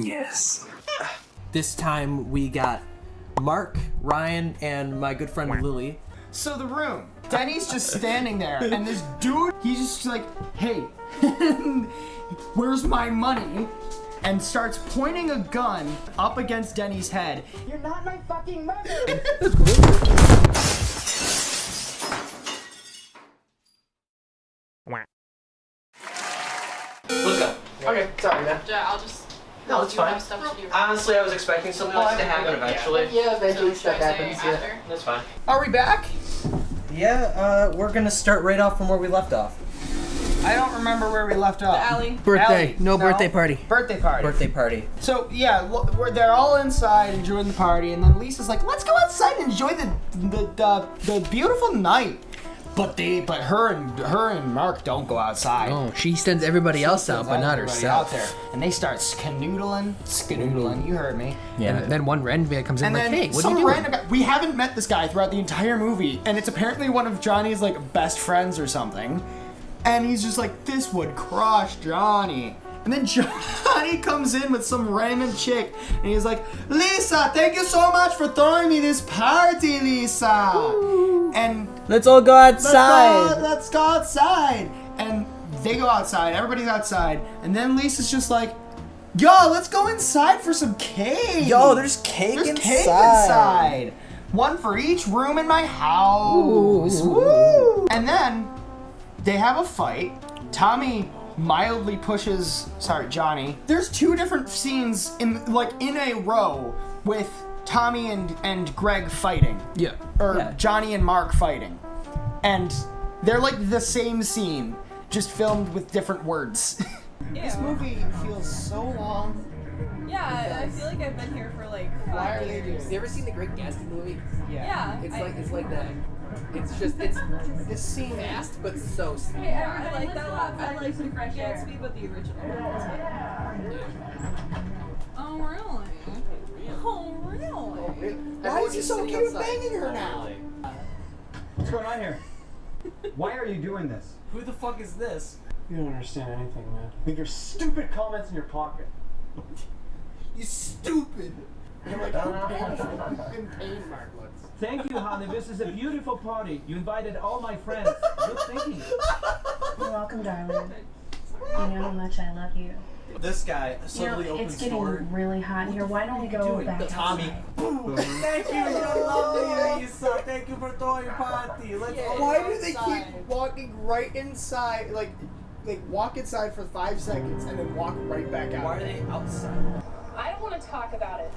Yes. This time we got Mark, Ryan, and my good friend Lily. So the room. Denny's just standing there, and this dude, he's just like, hey, where's my money? And starts pointing a gun up against Denny's head. You're not my fucking mother! That's cool. Let's go. Okay, sorry, man. Yeah, I'll just... No, it's fine. Have stuff to do. Honestly, I was expecting something like this to happen eventually. Yeah, eventually So should stuff I say happens. after? Yeah. That's fine. Are we back? Yeah, we're gonna start right off from where we left off. I don't remember where we left off. Alley. Birthday. Alley. No birthday party. Birthday party. Birthday party. So yeah, they're all inside enjoying the party, and then Lisa's like, "Let's go outside and enjoy the beautiful night." But her and Mark don't go outside. Oh, she sends everybody else out, but not Everybody herself. out there, and they start skanoodling. You heard me. Yeah. And then one random guy comes in And like, then hey, what are some you doing? random guy. We haven't met this guy throughout the entire movie, and it's apparently one of Johnny's like best friends or something. And he's just like, this would crush Johnny. And then Johnny comes in with some random chick, and he's like, Lisa, thank you so much for throwing me this party, Lisa. Ooh. And Let's all go outside. let's go outside. And they go outside. Everybody's outside. And then Lisa's just like, yo, let's go inside for some cake. Yo, there's cake There's inside. cake inside. One for each room in my house. Woo. And then they have a fight. Tommy mildly pushes, Johnny. There's two different scenes in a row with Tommy and Greg fighting. Yeah. Or Yeah. Johnny and Mark fighting. And they're like the same scene, just filmed with different words. This movie feels so long. Yeah, I feel like I've been here for like 5 Why are they years. doing You ever seen the Great Gatsby movie? Yeah. It's like that. It's this scene? fast, but so slow. Yeah, I like that a lot. I like the Great Gatsby, but the original one. Oh, really? Oh, really? Why is he so cute banging her now? What's going on here? Why are you doing this? Who the fuck is this? You don't understand anything, man. Leave your stupid comments in your pocket. You stupid. I'm like, how in pain Mark looks. Thank you, honey. This is a beautiful party. You invited all my friends. Good thinking. You're welcome, darling. You know how much I love you. This guy You know, suddenly opens it's getting door. really hot in here. Why don't we go back Tommy. outside? Thank you, you're lovely, Lisa. Thank you for throwing a party. Let's all Why go do they outside. keep walking right inside, like walk inside for 5 seconds and then walk right back out? Why are they outside? I don't want to talk about it.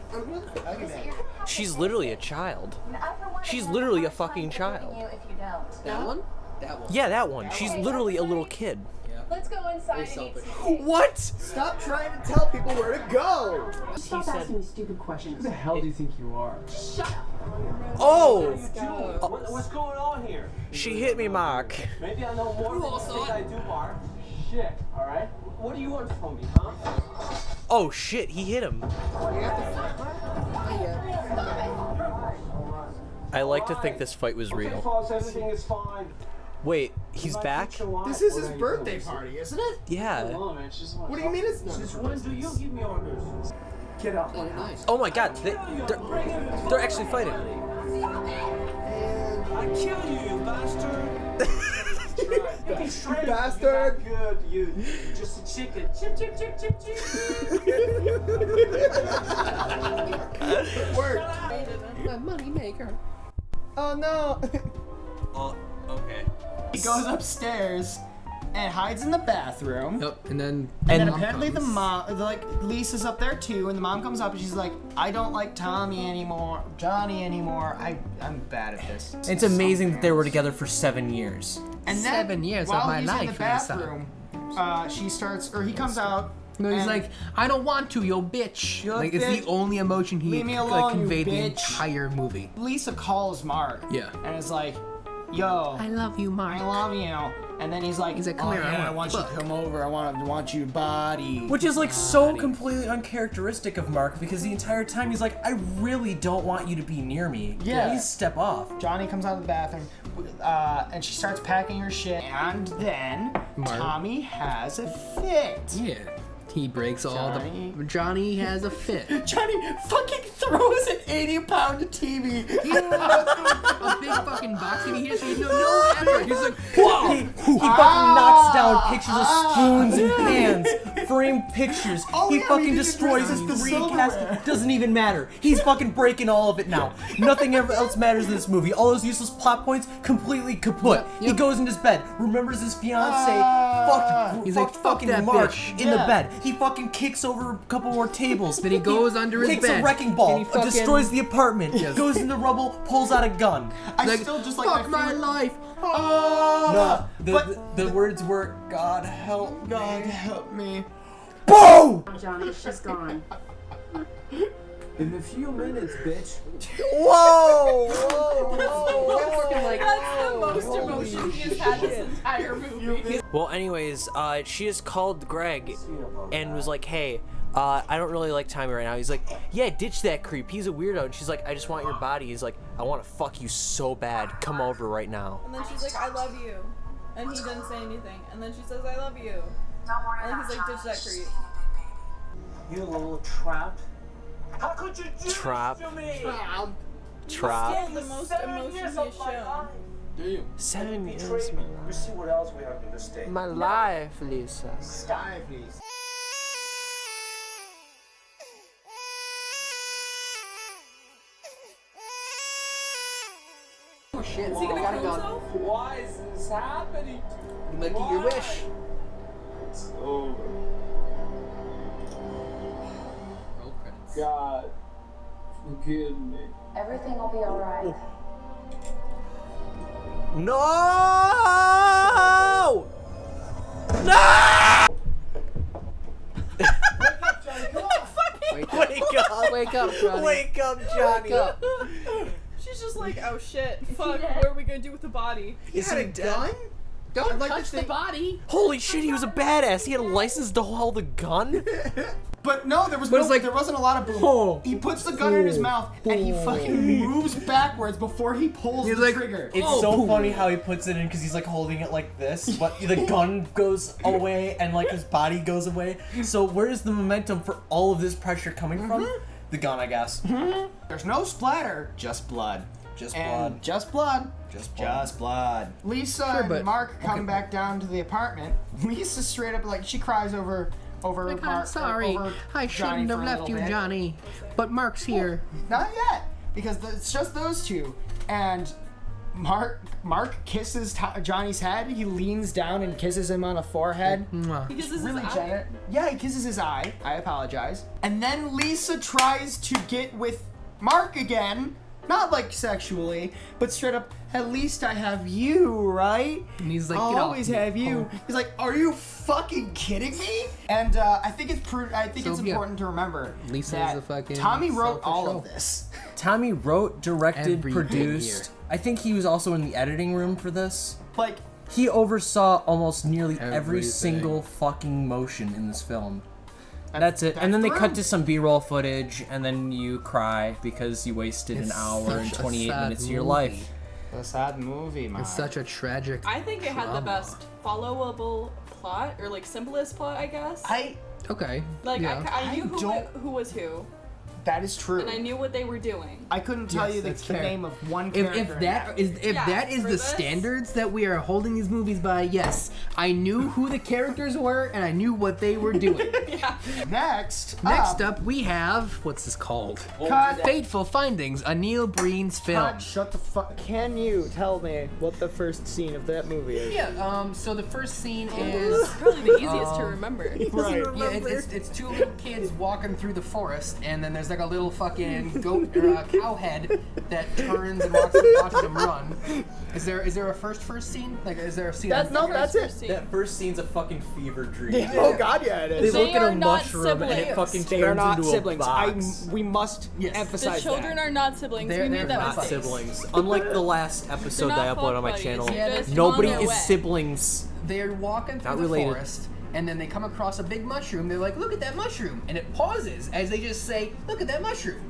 She's literally a child. She's literally a fucking child. If you don't. That one? That one. Yeah, that one. She's literally a little kid. Let's go inside and eat selfish. some. What? Stop trying to tell people where to go. Stop asking me stupid questions. Who the hell do you think you are? Oh! What's going on here? She hit me, Mark. Maybe I know more than you think I do, Mark. Shit, alright? What do you want from me, huh? Oh shit, he hit him. I like to think this fight was Okay, real. folks, everything is fine. Wait, he's back? This is his birthday party, isn't it? Yeah. What do you mean it's not? When do you give me orders? Get out. Oh, nice. Oh my god, they're actually fighting. I kill you, you bastard! You bastard! Good, you just a chicken. Chip, chip, chip, chip, chip. Word. My money maker. Oh no. Oh, okay. He goes upstairs and hides in the bathroom. Yep, and then And then mom apparently the comes. mom, Lisa's up there too, and the mom comes up and she's like, I don't like Tommy anymore, Johnny anymore. I'm bad at this. It's amazing that they were together for 7 years. And then, 7 years of while my he's in the life, Lisa. bathroom, she starts, or he comes out. No, he's and- like, I don't want to, yo bitch. Yo, Like, bitch. it's the only emotion he Leave me like, alone, you conveyed the bitch. entire movie. Lisa calls Mark. Yeah. And is like, yo, I love you, Mark. I love you. And then he's like, "Come oh, here, yeah, I I want wanna you to fuck." come over. I want you body. Which is like so completely uncharacteristic of Mark because the entire time he's like, I really don't want you to be near me. Yeah. Please step off. Johnny comes out of the bathroom, and she starts packing her shit. And then Mark. Tommy has a fit. Yeah. He breaks all the. Johnny has a fit. Johnny fucking throws an 80-pound TV. He a big fucking box TV. He doesn't know no effort. He's like, whoa! He fucking knocks down pictures of spoons and pans, framed pictures. He fucking destroys his 3 caskets. Doesn't even matter. He's fucking breaking all of it now. Nothing else matters in this movie. All those useless plot points completely kaput. He goes in his bed, remembers his fiance, He's like, fuck fucking that Mark bitch. in the bed. He fucking kicks over a couple more tables. Then he goes under his kicks bed. a wrecking ball, and he fucking destroys the apartment, goes in the rubble, pulls out a gun. I like, still just like fuck my life. The words were, God help me. Boom! Johnny, she's gone. In a few minutes, bitch. Whoa! That's the most emotion he has had this entire movie. Well, anyways, she just called Greg and was like, hey, I don't really like Tommy right now. He's like, yeah, ditch that creep. He's a weirdo. And she's like, I just want your body. He's like, I want to fuck you so bad. Come over right now. And then she's like, I love you. And he didn't say anything. And then she says, I love you. And he's like, ditch that creep. You little trap. How could you do Trap. this to me? Trap. Still the most emotion he has shown. Do you? 7 years, Betray me. You see what else we have in this state. my life, Lisa. Die, please. Oh shit! Is he gonna Gotta kill go. himself? Why is this happening to me? Make it your wish. It's over. Roll credits. God, forgive me. Everything will be alright. No! No! Wake up! Wake up, Johnny! Wake up, Johnny! Wake up! She's just like, oh shit, fuck, what are we gonna do with the body? Is he dead? Don't touch the body! Holy shit, he was a badass. He had a license to hold a gun? But no, there was But it's like- there wasn't a lot of boom. Oh. He puts the gun in his mouth and he fucking moves backwards before he pulls He's the like, trigger. It's so funny how he puts it in because he's like holding it like this, but the gun goes away and like his body goes away. So where's the momentum for all of this pressure coming from? The gun, I guess. There's no splatter, just blood. Just And blood. just blood. Just blood. Just blood. Lisa Sure, and but- Mark come back down to the apartment. Lisa straight up like she cries over Like, I'm Mark. sorry. Over I Johnny shouldn't for have a left little you, bit. Johnny. But Mark's here. Not yet, because it's just those two. And Mark kisses Johnny's head. He leans down and kisses him on the forehead. Mwah. Because this Really is eye. generous. Yeah, he kisses his eye. I apologize. And then Lisa tries to get with Mark again. Not like sexually, but straight up, at least I have you, right? And he's like, I'll "Get off always me." have you. He's like, are you fucking kidding me? And I think it's So, it's yeah. important to remember Lisa that is a fucking Tommy wrote selfish all hoe. of this. Tommy wrote, directed, Every produced. year. I think he was also in the editing room for this. Like, He oversaw almost nearly every Everything. single fucking motion in this film. That's it. And then they that's cut true. to some B-roll footage, and then you cry because you wasted It's an hour and such a 28 sad minutes of your movie. life. a sad movie, man. It's such a tragic. I think it had the drama. best followable plot, or like simplest plot, I guess. Okay. Like, yeah. I knew don't- who was who, That is true. and I knew what they were doing. I couldn't tell Yes, you that's the fair. name of one If, character. if that is Yeah, the for this- standards that we are holding these movies by, yes, I knew who the characters were and I knew what they were doing. Next Next up, we have what's this called? Cut. Fateful Findings, a Neil Breen's film. God, shut the fuck. Can you tell me what the first scene of that movie is? Yeah. So the first scene is Probably the easiest to remember. Right. yeah, it's two little kids walking through the forest, and then there's like a little fucking goat or a cow head that turns and watches them run. Is there a first scene? Like, is there a scene? That's First it. scene. That first scene's a fucking fever dream. Oh god, yeah, it They is. They look at are a not mushroom and it siblings. fucking They are turns not into siblings. a box. We must Yes. The emphasize children that. are not siblings. They're we made that Not mistake. siblings. Unlike the last episode They're that I not uploaded on my fuck channel, buddies. They're just nobody on their is way. siblings. They're walking through Not the related. forest, and then they come across a big mushroom. They're like, "Look at that mushroom!" And it pauses as they just say, "Look at that mushroom,"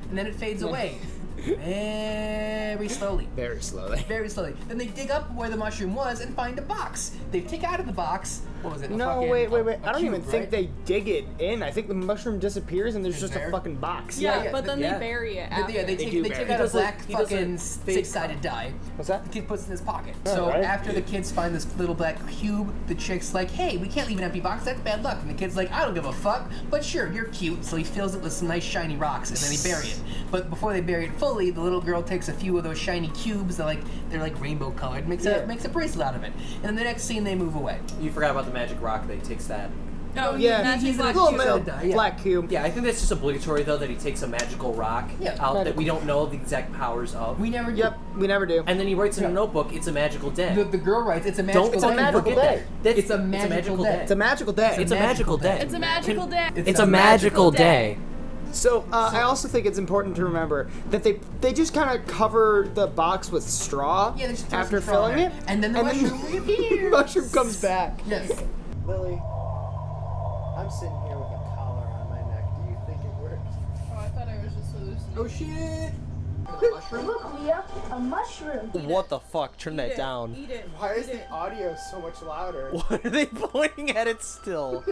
and then it fades away, very slowly. Very slowly. Very slowly. Then they dig up where the mushroom was and find a box. They take out of the box What was it? No, wait. I don't even think they dig it in. I think the mushroom disappears and there's It's just there? a fucking box. Yeah, but then they bury it after. Yeah, they do take bury out a it. black He does a fucking fake- six-sided die. What's that? The kid puts it in his pocket. Oh, So right. after the kids find this little black cube, the chick's like, hey, we can't leave an empty box, that's bad luck. And the kid's like, I don't give a fuck, but sure, you're cute. So he fills it with some nice shiny rocks and then they bury it. But before they bury it fully, the little girl takes a few of those shiny cubes that they're like rainbow colored, makes a bracelet out of it. And then the next scene they move away. You forgot about the magic rock that he takes that. Oh, Yeah, he's a like little two-sided metal die, yeah. black cube. Yeah, I think that's just obligatory though that he takes a magical rock out that we don't know the exact powers of. We never do. Yep, we never do. And then he writes in a notebook, it's a magical day. The girl writes, it's a magical Don't day. fucking magical forget day. that. It's a magical day. It's a magical day. It's a magical day. It's a magical day. It's a magical day. So I also think it's important to remember that they just kind of cover the box with straw Yeah, they just throw after some straw in filling there. it, And then the mushroom reappears. mushroom comes back. Yes. Lily, I'm sitting here with a collar on my neck. Do you think it works? Oh, I thought I was just hallucinating. Oh shit. A mushroom? Look, Leah, a mushroom. What the fuck? Turn that down. Eat it. Why is the audio so much louder? Why are they pointing at it still?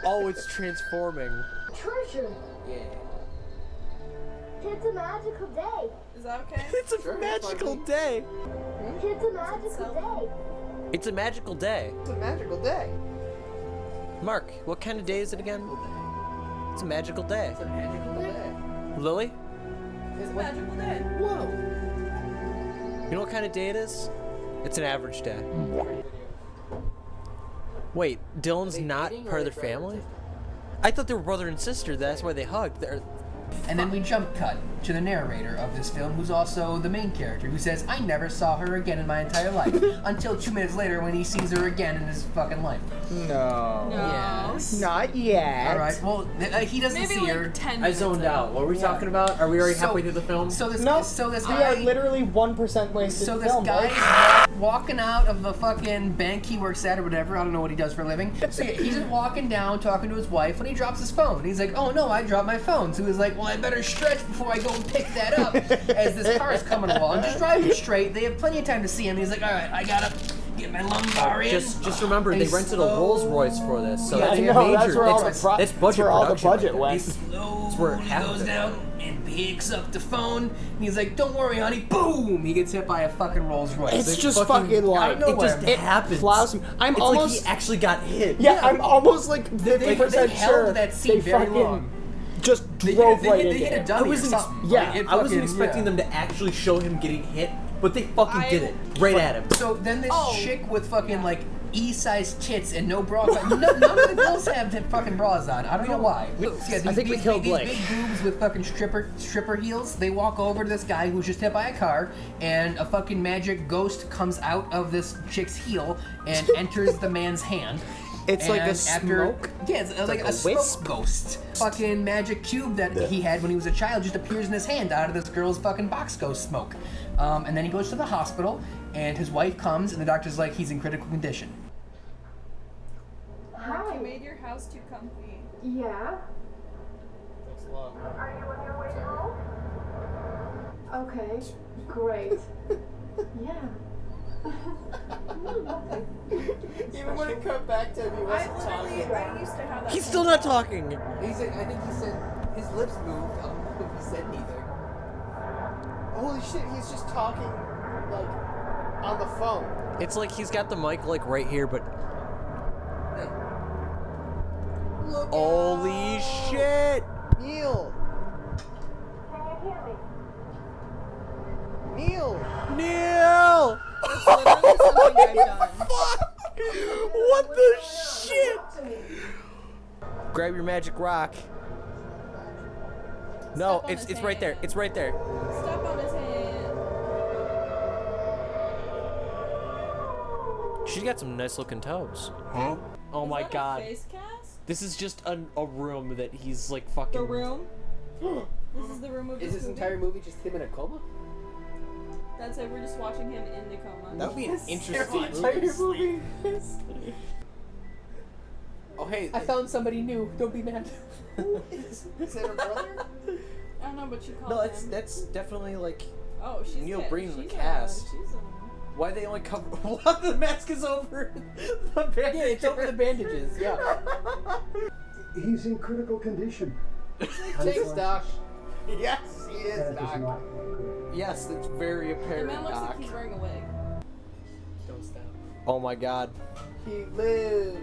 Oh, it's transforming. Treasure. Yeah. It's a magical day. Is that okay? It's a magical day. It's a magical day. It's a magical day. It's a magical day. Mark, what kind of day is it again? It's a magical day. It's a magical day. Lily, It's a magical day. Whoa. you know what kind of day it is? It's an average day. Wait, Dylan's not part of their family? I thought they were brother and sister. That's why they hugged. And then we jump cut to the narrator of this film, who's also the main character, who says, I never saw her again in my entire life, until 2 minutes later when he sees her again in his fucking life. No. Yes. Not yet. Alright, well, he doesn't Maybe see like her. 10 I minutes zoned in. out. What were we talking about? Are we already halfway through the film? So this We guy... are literally 1% wasted. So this film, guy's right? walking out of the fucking bank he works at or whatever. I don't know what he does for a living. So yeah, he's just walking down talking to his wife when he drops his phone. And he's like, oh no, I dropped my phone. So he's like, well, I better stretch before I go and pick that up as this car is coming along. Just driving straight. They have plenty of time to see him. He's like, all right, I gotta get my lumbar in. Just remember, And they he rented a Rolls Royce for this, so that's I know, major. that's where all That's the pro- that's that's budget where all the production budget right went. That's where slowly half goes of it down and picks up the phone. And he's like, don't worry, honey. Boom! He gets hit by a fucking Rolls Royce. It's Like, just fucking like out of It just nowhere. happens. Plows him. I'm It's almost like he actually got hit. yeah, I'm almost like They 50% held sure that scene they very fucking long. just They drove hit, right they into hit a it. dummy I wasn't or ex- something. yeah, Like, it I wasn't fucking- expecting yeah. them to actually show him getting hit, but they fucking did it right at him. So then this Oh. chick with fucking like E-sized tits and no bra. None of the girls have fucking bras on. I don't know why. So, yeah, I think we killed these Blake. big boobs with fucking stripper heels. They walk over to this guy who's just hit by a car, and a fucking magic ghost comes out of this chick's heel and enters the man's hand. It's like a And smoke? Yeah, it's like a wisp? smoke ghost. Fucking magic cube that he had when he was a child just appears in his hand out of this girl's fucking box ghost smoke. And then he goes to the hospital, and his wife comes, and the doctor's like, he's in critical condition. Mark, you made your house too comfy. Yeah. Thanks a lot. Are you on your way home? Okay, great. Yeah. Even when it cut back to him, he wasn't talking. I used to have that. He's still not talking. He said, I think he said his lips moved. I don't know if he said anything. Holy shit, he's just talking, like, on the phone. It's like he's got the mic like right here, but holy shit! Neil! Can you hear me? Neil! Neil! That's literally something I've done. Fuck! What the shit? Grab your magic rock. No, Step on it's his right there. hand. It's right there. Step on his hand. She's got some nice looking toes. Huh? Oh Is my that a god. face cast? This is just a room that he's like fucking. The room? This is the room of Is this this movie? entire movie just him in a coma? That's it, we're just watching him in the coma. That would be an interesting Entire movie. movie. Oh hey, I found somebody new. Don't be mad. Is that her brother? I don't know, but she called no, him. that's definitely like Oh, she's Neil good. Breen in the She's cast. she's Why they only cover? What? The mask is over the bandages. Yeah, it's over the bandages. Yeah. He's in critical condition. Thanks, Doc. Yes, he is, That is Doc. not Yes, that's very The apparent, man looks Doc. like he's wearing a wig. Don't stop. Oh my God. He lives.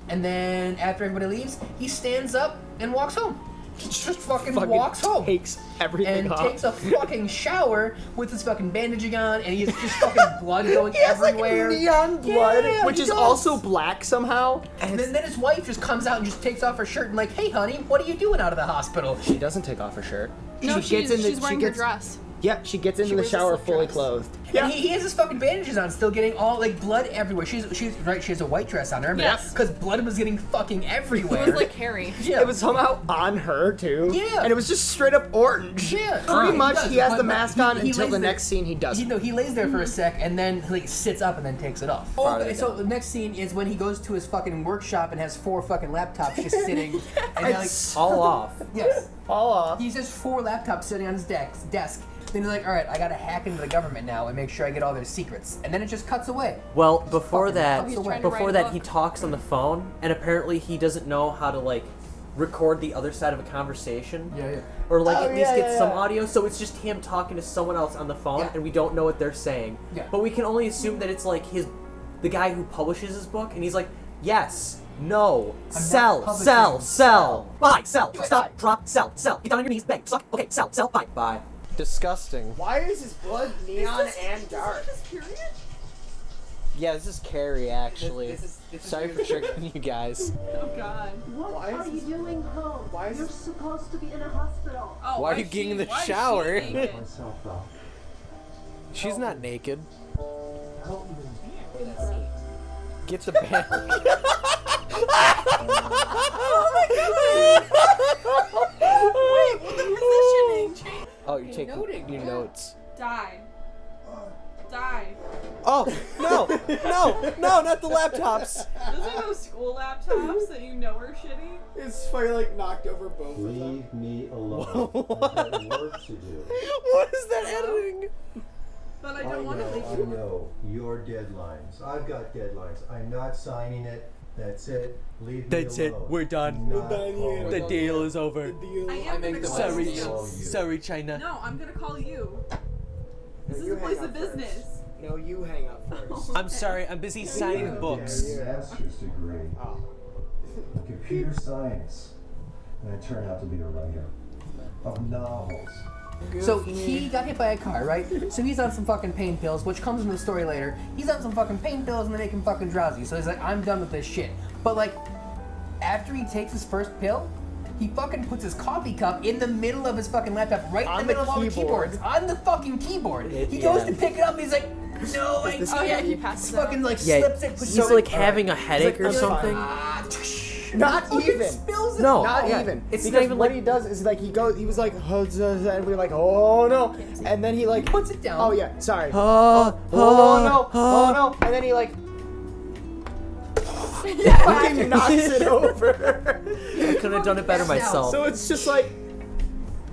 And then after everybody leaves, he stands up and walks home. He just fucking walks home. Takes everything And off. takes a fucking shower with his fucking bandaging on, and he has just fucking blood going He has everywhere. like neon blood, Yeah, which he is does. also black somehow. And then his wife just comes out and just takes off her shirt and like, hey honey, what are you doing out of the hospital? She doesn't take off her shirt. No, she gets in the, she's wearing she her gets, dress. Yeah, she gets into She the wears a shower slip fully dress. clothed. And he has his fucking bandages on, still getting all like blood everywhere. She's right. She has a white dress on her. Yes. Because blood was getting fucking everywhere. It was like Harry. Yeah. It was somehow on her too. Yeah. And it was just straight up orange. Yeah. Pretty much does, he has but- the but mask on he until lays the there- next scene he doesn't. He lays there for a sec and then like sits up and then takes it off. Okay, so the next scene is when he goes to his fucking workshop and has 4 fucking laptops just sitting and they're like All off. yes. Fall off. He has 4 laptops sitting on his desk. Then he's like, all right, I gotta hack into the government now and make sure I get all their secrets. And then it just cuts away. Well, before fucking that, cuts away. before write a that, book. he talks on the phone, and apparently he doesn't know how to like record the other side of a conversation. Yeah. Or like Oh, at least yeah, get yeah, some yeah. audio, so it's just him talking to someone else on the phone, Yeah. and we don't know what they're saying. Yeah. But we can only assume that it's like the guy who publishes his book, and he's like, yes, no, not sell, publishing, sell, buy, sell, Buy. stop, drop, sell, get down on your knees, beg, suck, okay, sell, buy, buy. Disgusting. Why is his blood neon and dark? This period? Yeah, this is Carrie, actually. This is Sorry for tricking you guys. Oh God. What Why are is you this- doing home? why is You're this- supposed to be in a hospital. Oh, Why are you is getting in she- the why is she shower? naked? myself out. She's not naked. Help me. Get the band. Wait, well, the positioning change. Oh, you're taking noting, your yeah. notes. Die. Die. Oh, no, not the laptops. Those are those school laptops that you know are shitty. It's fucking like knocked over both of them. Leave me alone. I've got work to do. What is that editing? But I don't want to leave I you. know. Your deadlines. I've got deadlines. I'm not signing it. That's it. Leave me alone. We're done. Not calling The me. deal is over. I am gonna call you. Sorry, China. No, I'm gonna call you. This is You a place hang of up first. business. No, you hang up first. I'm sorry, I'm busy signing books. A master's degree. in Computer science. And I turned out to be a writer of novels. So he got hit by a car, right? So he's on some fucking pain pills, which comes in the story later. He's on some fucking pain pills and they make him fucking drowsy. So he's like, I'm done with this shit. But like, after he takes his first pill, he fucking puts his coffee cup in the middle of his fucking laptop, right in On the the middle of all the keyboard. keyboards, on the fucking keyboard. He Yeah. goes to pick it up and he's like, no, I Oh yeah, he passes out. fucking like Yeah, slips it, puts he's it like having a headache or I'm something. Not fucking even. spills it. No, Not yeah. even. It's because not even what like he does is like he was like, and we're like, oh no, and then he like Puts it down. Oh yeah, sorry. Oh Oh no, and then he like fucking knocks it over. I could have done it better Pass out. myself. So it's just like,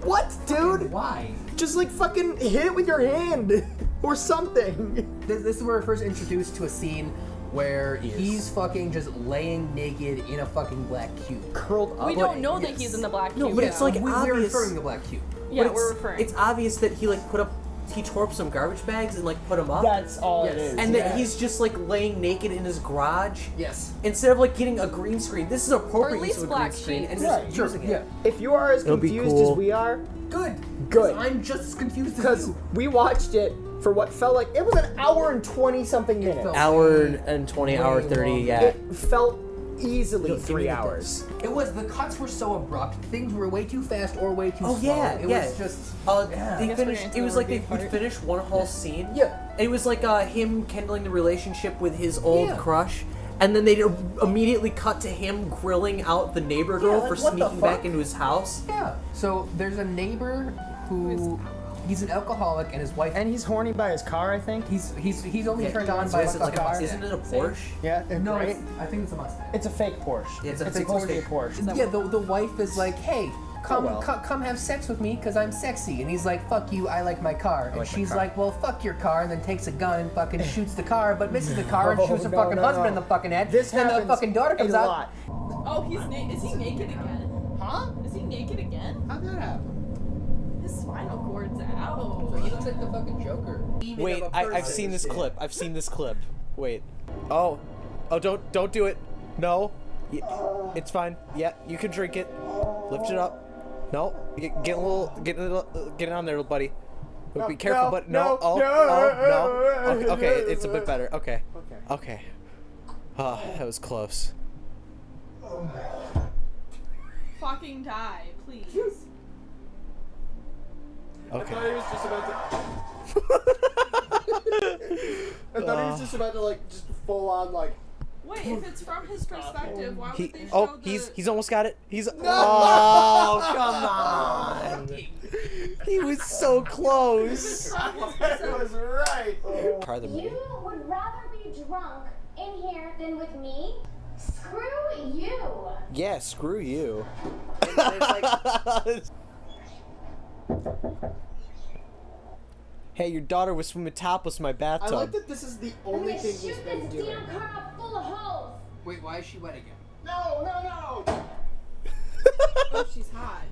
what, dude? Why? Just like fucking hit it with your hand or something. This is where we're first introduced to a scene where he's fucking just laying naked in a fucking black cube. Curled up. We don't know that he's in the black cube. No, but it's like we're obvious. referring to the black cube. Yeah, But we're it's- referring. It's obvious that he like he tore up some garbage bags and like put them up. That's all it Yes. is. And yeah. that he's just like laying naked in his garage Yes. instead of like getting a green screen. This is appropriate Or at use least of a green black screen and sheets. just Right, using it. Yeah. If you are as It'll be confused cool. as we are, Good. Good. I'm just as confused as because you. we watched it for what felt like it was an hour and 20 something minutes. felt- Hour and 20, hour Way 30, longer. yeah. It felt easily Give me 3 the hours. It was, the cuts were so abrupt, things were way too fast or way too Oh slow. yeah, It yeah. was just, They I guess we're finished. into It was the like they review would part. finish one whole scene. Yeah. And it was like him kindling the relationship with his old Yeah. crush, and then they immediately cut to him grilling out the neighbor girl like, for what the sneaking back fuck? into his house. yeah. So there's a neighbor who, he's an alcoholic and his wife, And he's horny by his car, I think. he's only turned on So by is a it like car. isn't it a Porsche? Yeah, No, right? I think it's a Mustang. It's a fake Porsche. Yeah, it's a it's fake supposed to be a Porsche. Porsche. Yeah, the wife is like, hey, come have sex with me because I'm sexy. And he's like, fuck you, I like my car. And she's like, well, fuck your car, and then takes a gun and fucking shoots the car, but misses the car and shoots her fucking husband in the fucking head. This and happens the fucking daughter comes a out. lot. Oh, is he naked again? Huh? Is he naked again? How'd that happen? His spinal cord's out. So he looks like the fucking Joker. Wait, I've seen this clip. I've seen this clip. Wait. Oh, don't do it. No. It's fine. Yeah, you can drink it. Lift it up. No, get it on there, little buddy. Be careful, but no. No. Okay, it's a bit better. Okay. Oh, that was close. Fucking die, please. I Okay. thought he was just about to like just full on like. Wait, if it's from his perspective, why would they show Oh, the... he's almost got it. Oh, come on. He was so close. That was right. You would rather be drunk in here than with me? Screw you. Yeah, screw you. Hey, your daughter was swimming topless in my I bathtub. like that this is the only thing he's Shoot been this doing. damn car up full of holes. Wait, why is she wet again? No. Oh, she's hot.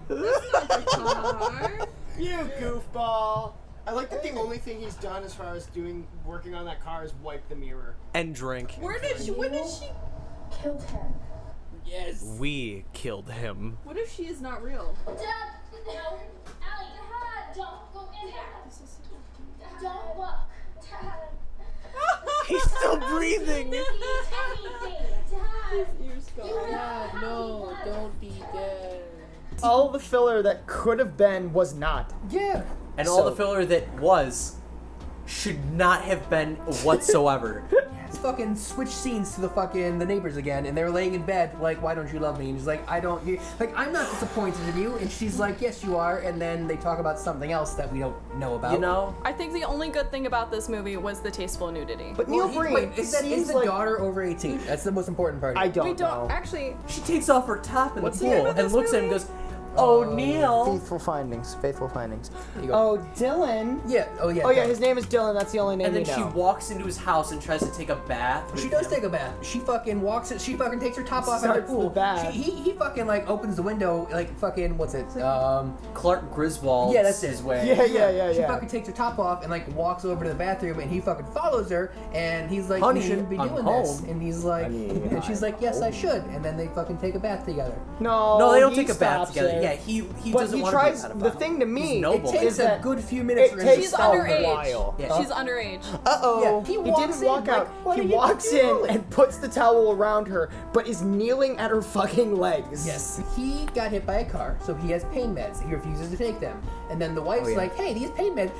That's not the car. You goofball. I like that the only thing he's done as far as working on that car is wipe the mirror. And drink. When did she... Killed him. Yes. We killed him. What if she is not real? Dad, no. Allie, Dad, don't go in there. Don't look. Dad. He's still breathing. Dad. Ears go. Dad, no, don't be dead. All the filler that could have been was not. Yeah. And all the filler that was should not have been whatsoever. It's fucking switch scenes to the neighbors again, and they're laying in bed like, why don't you love me? And he's like, I'm not disappointed in you. And she's like, yes, you are. And then they talk about something else that we don't know about. You know? I think the only good thing about this movie was the tasteful nudity. But Neil Breen is the daughter over 18? That's the most important part. I don't We don't know. actually. She takes off her top in What's the the name pool of and this looks at him and movie? goes, "Oh, Neil." Faithful findings. You go. Oh, Dylan. Yeah. Oh yeah. Oh yeah, his name is Dylan. That's the only name And then we she know. walks into his house and tries to take a bath. She with does him. take a bath. She fucking walks it. She fucking takes her top off in the Starts pool. the bath. He fucking like opens the window like fucking what's it? Clark Griswold. Yeah, that's his it. way. Yeah. She fucking takes her top off and like walks over to the bathroom, and he fucking follows her, and he's like, Honey, you shouldn't be I'm doing this. home. And he's like, and she's like, yes, I should. And then they fucking take a bath together. No, they don't he take a bath stops together. it. Yeah, he But doesn't he want tries. to be a pedophile. The thing to me, He's noble. It takes is a that good few minutes it for him to takes She's a underage. while. Yeah. She's underage. Uh-oh. Yeah, he He walks didn't in, walk like, out. what He are you walks doing? in and puts the towel around her, but is kneeling at her fucking legs. Yes. He got hit by a car, so he has pain meds. He refuses to take them. And then the wife's like, hey, these pain meds.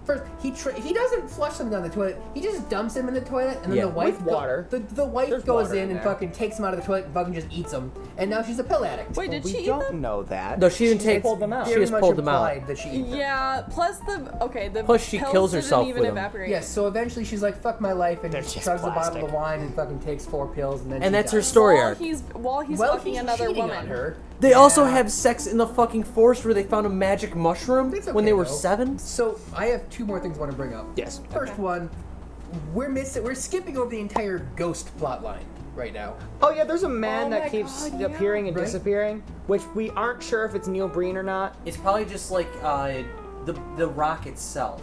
First, he doesn't flush them down the toilet. He just dumps them in the toilet, and then the wife with water. The wife There's goes water in in and there. fucking takes them out of the toilet and fucking just eats them. And now she's a pill addict. Wait, did she We eat don't them? know that. No, she didn't She take. pulled them out. She Very just much pulled them out. implied that she ate them. Yeah. Plus the Plus she pills kills didn't herself even with 'em. evaporate. Yes, so eventually she's like, fuck my life, and They're just just chugs a bottle plastic. of wine and fucking takes 4 pills, and then And she that's her dies. story arc. While he's Well, fucking he's another cheating woman. on her. They also have sex in the fucking forest where they found a magic mushroom It's when okay, they were though. 7. So I have 2 more things I want to bring up. Yes. First one, we're skipping over the entire ghost plot line right now. Oh yeah, there's a man Oh that my keeps God, yeah. appearing and Right? disappearing, which we aren't sure if it's Neil Breen or not. It's probably just like the rock itself.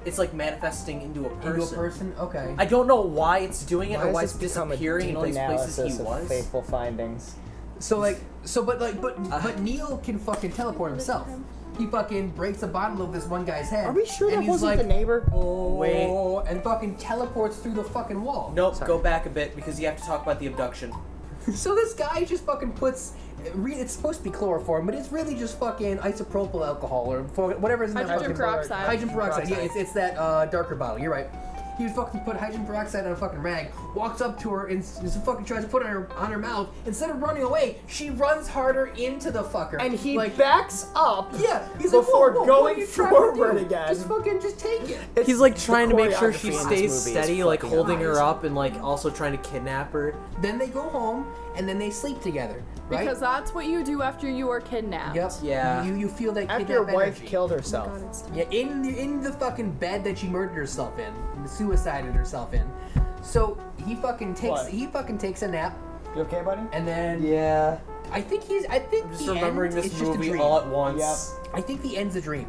It's like manifesting into a person. Into a person? Okay. I don't know why it's doing it or why does it's this become a disappearing in all deep these places he analysis of was. Faithful findings. But Neil can fucking teleport himself. He fucking breaks a bottle over this one guy's head. Are we sure and that he's wasn't like, the neighbor? Wait. and fucking teleports through the fucking wall. Nope, go back a bit because you have to talk about the abduction. So this guy just fucking puts. It's supposed to be chloroform, but it's really just fucking isopropyl alcohol or whatever is in that Hydrogen fucking peroxide. Hydrogen peroxide. Yeah, it's that darker bottle. You're right. He would fucking put hydrogen peroxide on a fucking rag, walks up to her and fucking tries to put it on her mouth. Instead of running away, she runs harder into the fucker. And he like, backs up. Yeah, he's before like, whoa, going what are you trying to forward do? again. Just take it. He's like trying to make sure she choreography in this stays movie is steady, like fucking holding her amazing. up and like also trying to kidnap her. Then they go home and then they sleep together, right? Because that's what you do after you are kidnapped. Yep. Yeah. You feel that After your kidnap wife energy. killed herself. Yeah, in the fucking bed that she murdered herself in, suicided herself in. So he fucking takes a nap. You okay, buddy? And then Yeah. I think I'm just remembering end this is just a movie dream. all at once. Yep. I think the end's a dream.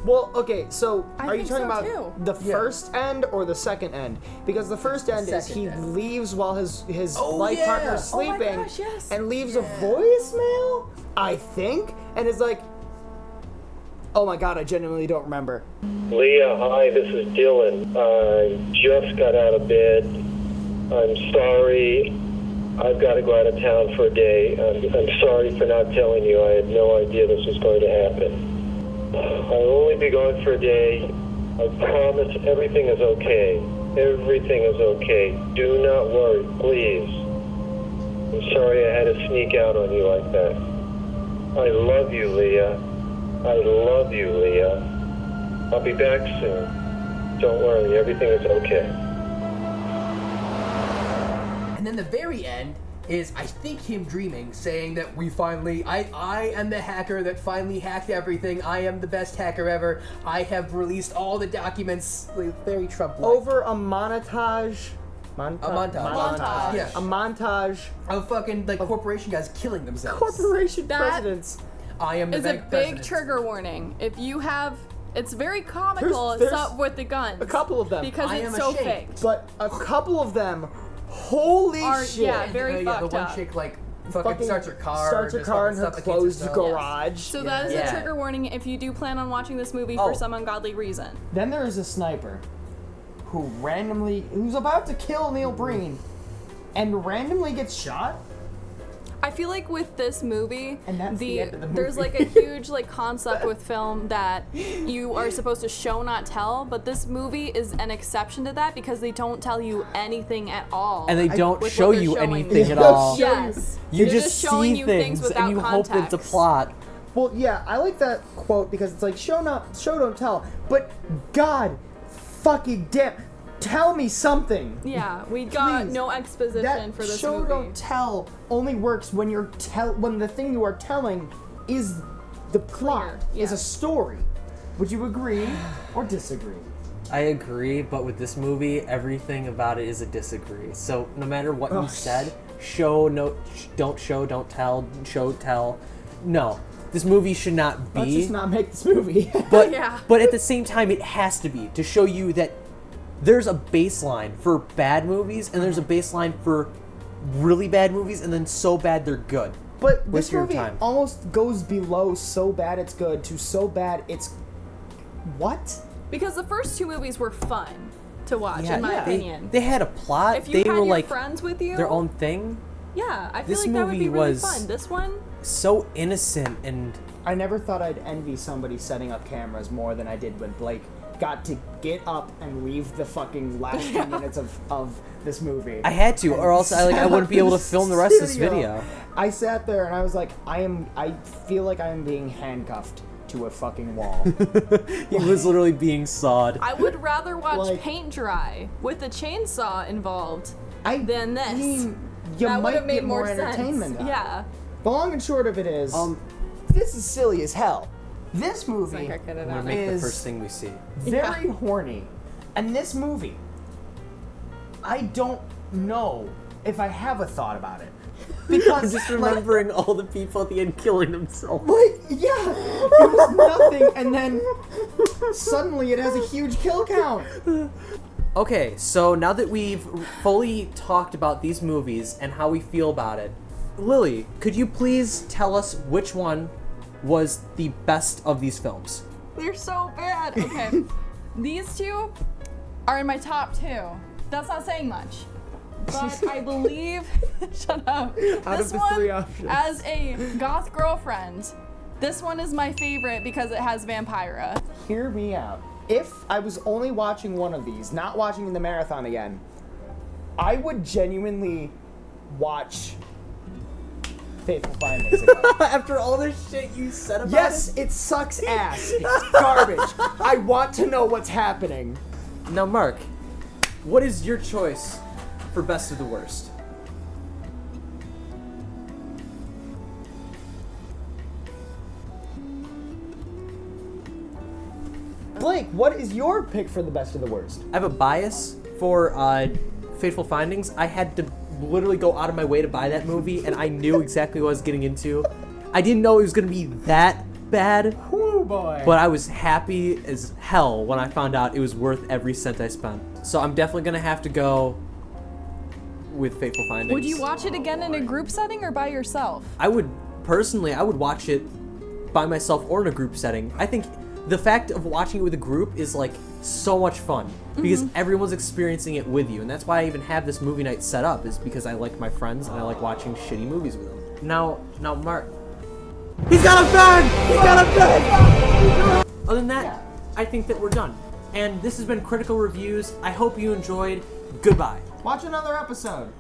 Well, okay, so I are you think talking so, about too. the first end or the second end? Because the first end is second he end. leaves while his Oh, life yeah. partner's Oh my sleeping gosh, yes. and leaves a voicemail, I think, and is like, oh my god, I genuinely don't remember. Leah, hi, this is Dylan. I just got out of bed. I'm sorry. I've got to go out of town for a day. I'm sorry for not telling you. I had no idea this was going to happen. I'll only be gone for a day. I promise everything is okay. Everything is okay. Do not worry, please. I'm sorry I had to sneak out on you like that. I love you, Leah. I love you, Leah. I'll be back soon. Don't worry, everything is okay. And then the very end is, I think, him dreaming, saying that I am the hacker that finally hacked everything. I am the best hacker ever. I have released all the documents. Like, very Trump-like. Over a montage. Yeah. A montage of fucking like corporation guys killing themselves. corporation That- presidents. I am the Is a bank big president. trigger warning. If you have, it's very comical. There's Stop with the guns. a couple of them. Because I it's am so ashamed. fake. But a couple of them, holy Are- shit. yeah, very the fucked one up. chick like fucking starts her car. Starts her just car in fucking her stuff against closed herself. garage. So that is Yeah. a trigger warning if you do plan on watching this movie Oh. for some ungodly reason. Then there is a sniper who's about to kill Neil Breen and randomly gets shot. I feel like with this movie, And that's the end of the there's movie. like a huge like concept with film that you are supposed to show not tell, but this movie is an exception to that because they don't tell you anything at all. And they don't with show what they're you showing. anything at They all. Yes. You They're just showing see you things without and you hope it's a context. plot. Well, yeah, I like that quote because it's like show don't tell. But God fucking damn, tell me something. Yeah, we got Please. no exposition That for this show movie. don't tell only works when when the thing you are telling is the plot, Clear, is yeah. a story. Would you agree or disagree? I agree, but with this movie, everything about it is a disagree. So no matter what you said, don't show, don't tell, show, tell. No, this movie should not be. Let's just not make this movie. But Yeah. but at the same time, it has to be to show you that there's a baseline for bad movies and there's a baseline for really bad movies, and then so bad they're good. But Waste this your movie time. almost goes below so bad it's good to so bad it's what? Because the first two movies were fun to watch, in my opinion. They had a plot. If you they had were your like friends with you, their own thing. yeah, I feel This like that would be movie really was- fun. This one, So innocent and I never thought I'd envy somebody setting up cameras more than I did when Blake got to get up and leave the fucking last few minutes of this movie. I had to, or else I wouldn't be able to film the rest of this video. I sat there and I was like, I feel like I am being handcuffed to a fucking wall. He was literally being sawed. I would rather watch Like- paint dry with a chainsaw involved than this. You that would might have made get more sense. entertainment. out of it. Yeah. The long and short of it is, this is silly as hell. This movie Like I could have I'm gonna done make it. the is first thing we see. very horny. And this movie, I don't know if I have a thought about it. Because I'm just remembering all the people at the end killing themselves. Like, yeah, it was nothing, and then suddenly it has a huge kill count. Okay, so now that we've fully talked about these movies and how we feel about it, Lily, could you please tell us which one was the best of these films? They're so bad. Okay. These two are in my top two. That's not saying much. But I believe shut up. Out This of the one, three options. as a goth girlfriend, this one is my favorite because it has Vampira. Hear me out. if I was only watching one of these, not watching the marathon again, I would genuinely watch Faithful Findings again. After all this shit you said about Yes, it sucks ass. It's garbage. I want to know what's happening. Now, Mark, what is your choice for best of the worst? Blake, what is your pick for the best of the worst? I have a bias for Fateful Findings. I had to literally go out of my way to buy that movie, and I knew exactly what I was getting into. I didn't know it was going to be that bad, Whoo boy. but I was happy as hell when I found out it was worth every cent I spent. So I'm definitely going to have to go with Fateful Findings. Would you watch it again in a group setting or by yourself? I would watch it by myself or in a group setting. I think the fact of watching it with a group is like so much fun because everyone's experiencing it with you, and that's why I even have this movie night set up, is because I like my friends and I like watching shitty movies with them. Now Mark, he's got a bed! He's got a bed! Other than that, I think that we're done. And this has been Critical Reviews. I hope you enjoyed. Goodbye. Watch another episode.